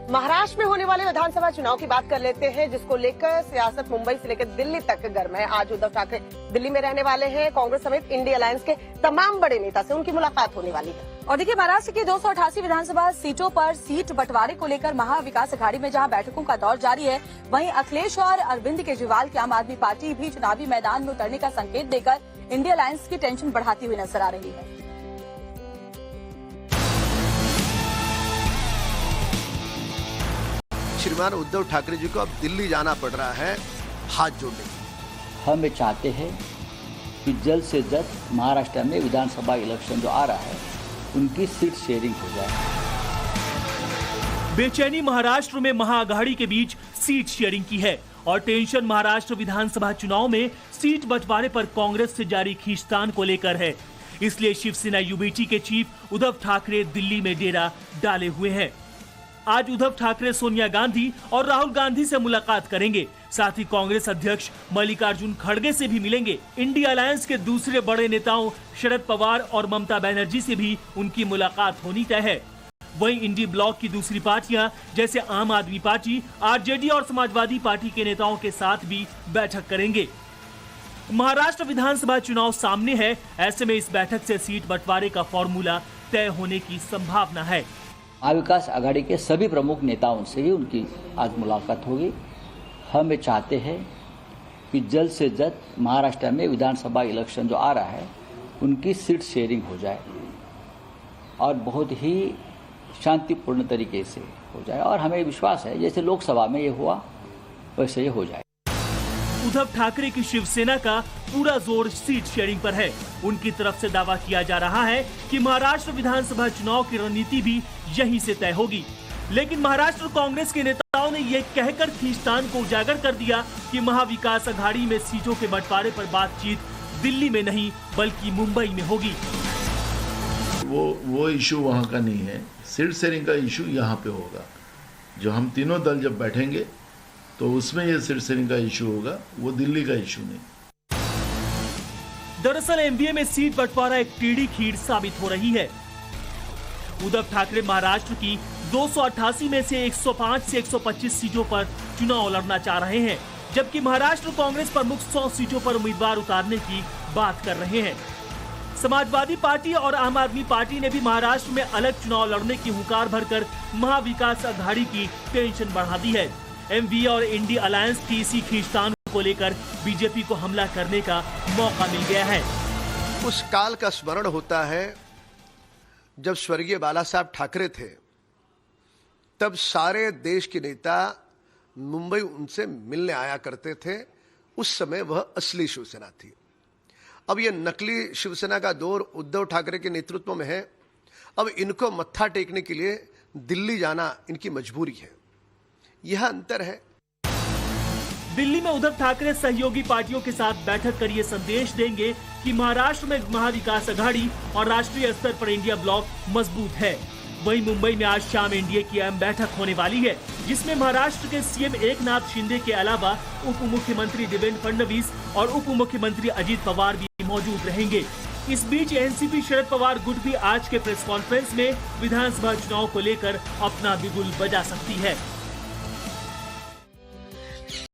महाराष्ट्र में होने वाले विधानसभा चुनाव की बात कर लेते हैं, जिसको लेकर सियासत मुंबई से लेकर दिल्ली तक गर्म है। आज उद्धव ठाकरे दिल्ली में रहने वाले हैं। कांग्रेस समेत इंडिया अलायंस के तमाम बड़े नेता से उनकी मुलाकात होने वाली है। और देखिए, महाराष्ट्र की 288 विधानसभा सीटों पर सीट बंटवारे को लेकर महाविकास अघाड़ी में जहां बैठकों का दौर जारी है, वहीं अखिलेश और अरविंद केजरीवाल की आम आदमी पार्टी भी चुनावी मैदान में उतरने का संकेत देकर इंडिया अलायंस की टेंशन बढ़ाती हुई नजर आ रही है। श्रीमान उद्धव ठाकरे जी को अब दिल्ली जाना पड़ रहा है हाथ जोड़ने के लिए। हम ये चाहते हैं कि जल्द से जल्द महाराष्ट्र में विधानसभा इलेक्शन जो आ रहा है उनकी सीट शेयरिंग हो जाए। बेचैनी महाराष्ट्र में महाअघाड़ी के बीच सीट शेयरिंग की है और टेंशन महाराष्ट्र विधानसभा चुनाव में सीट बंटवारे पर कांग्रेस से जारी खींचतान को लेकर है। इसलिए शिवसेना यूबीटी के चीफ उद्धव ठाकरे दिल्ली में डेरा डाले हुए हैं। आज उद्धव ठाकरे सोनिया गांधी और राहुल गांधी से मुलाकात करेंगे। साथ ही कांग्रेस अध्यक्ष मल्लिकार्जुन खड़गे से भी मिलेंगे। इंडिया अलायंस के दूसरे बड़े नेताओं शरद पवार और ममता बनर्जी से भी उनकी मुलाकात होनी तय है। वहीं इंडी ब्लॉक की दूसरी पार्टियां जैसे आम आदमी पार्टी, आरजेडी और समाजवादी पार्टी के नेताओं के साथ भी बैठक करेंगे। महाराष्ट्र विधानसभा चुनाव सामने है, ऐसे में इस बैठक से सीट बंटवारे का फॉर्मूला तय होने की संभावना है। महाविकास आघाड़ी के सभी प्रमुख नेताओं से भी उनकी आज मुलाकात होगी। हम ये चाहते हैं कि जल्द से जल्द महाराष्ट्र में विधानसभा इलेक्शन जो आ रहा है उनकी सीट शेयरिंग हो जाए और बहुत ही शांतिपूर्ण तरीके से हो जाए। और हमें विश्वास है जैसे लोकसभा में ये हुआ वैसे ये हो जाए। उद्धव ठाकरे की शिवसेना का पूरा जोर सीट शेयरिंग पर है। उनकी तरफ से दावा किया जा रहा है कि महाराष्ट्र विधानसभा चुनाव की रणनीति भी यहीं से तय होगी। लेकिन महाराष्ट्र कांग्रेस के नेताओं ने यह कहकर खींचतान को उजागर कर दिया कि महाविकास अघाड़ी में सीटों के बंटवारे पर बातचीत दिल्ली में नहीं बल्कि मुंबई में होगी। वो इशू वहाँ का नहीं है, सीट शेयरिंग का इशू यहाँ पे होगा। जो हम तीनों दल जब बैठेंगे तो उसमें ये सीट शेयरिंग का इशू होगा, वो दिल्ली का इशू नहीं। दरअसल एमवीए में सीट बंटवारा एक टेढ़ी खीर साबित हो रही है। उद्धव ठाकरे महाराष्ट्र की 288 में से 105 से 125 सीटों पर चुनाव लड़ना चाह रहे हैं, जबकि महाराष्ट्र कांग्रेस प्रमुख 100 सीटों पर उम्मीदवार उतारने की बात कर रहे हैं। समाजवादी पार्टी और आम आदमी पार्टी ने भी महाराष्ट्र में अलग चुनाव लड़ने की हुंकार भरकर महाविकास अघाड़ी की टेंशन बढ़ा दी है। एमवीए और इंडिया अलायंस की इसी खींचतान को लेकर बीजेपी को हमला करने का मौका मिल गया है। उस काल का स्मरण होता है जब स्वर्गीय बाला साहब ठाकरे थे, तब सारे देश के नेता मुंबई उनसे मिलने आया करते थे। उस समय वह असली शिवसेना थी। अब यह नकली शिवसेना का दौर उद्धव ठाकरे के नेतृत्व में है। अब इनको मत्था टेकने के लिए दिल्ली जाना इनकी मजबूरी है। यह अंतर है। दिल्ली में उद्धव ठाकरे सहयोगी पार्टियों के साथ बैठक कर ये संदेश देंगे कि महाराष्ट्र में महाविकास अघाड़ी और राष्ट्रीय स्तर पर इंडिया ब्लॉक मजबूत है। वहीं मुंबई में आज शाम एनडीए की अहम बैठक होने वाली है, जिसमें महाराष्ट्र के सीएम एकनाथ शिंदे के अलावा उप मुख्यमंत्री देवेंद्र फडणवीस और उप मुख्यमंत्री अजित पवार भी मौजूद रहेंगे। इस बीच एनसीपी शरद पवार गुट भी आज के प्रेस कॉन्फ्रेंस में विधानसभा चुनाव को लेकर अपना बिगुल बजा सकती है।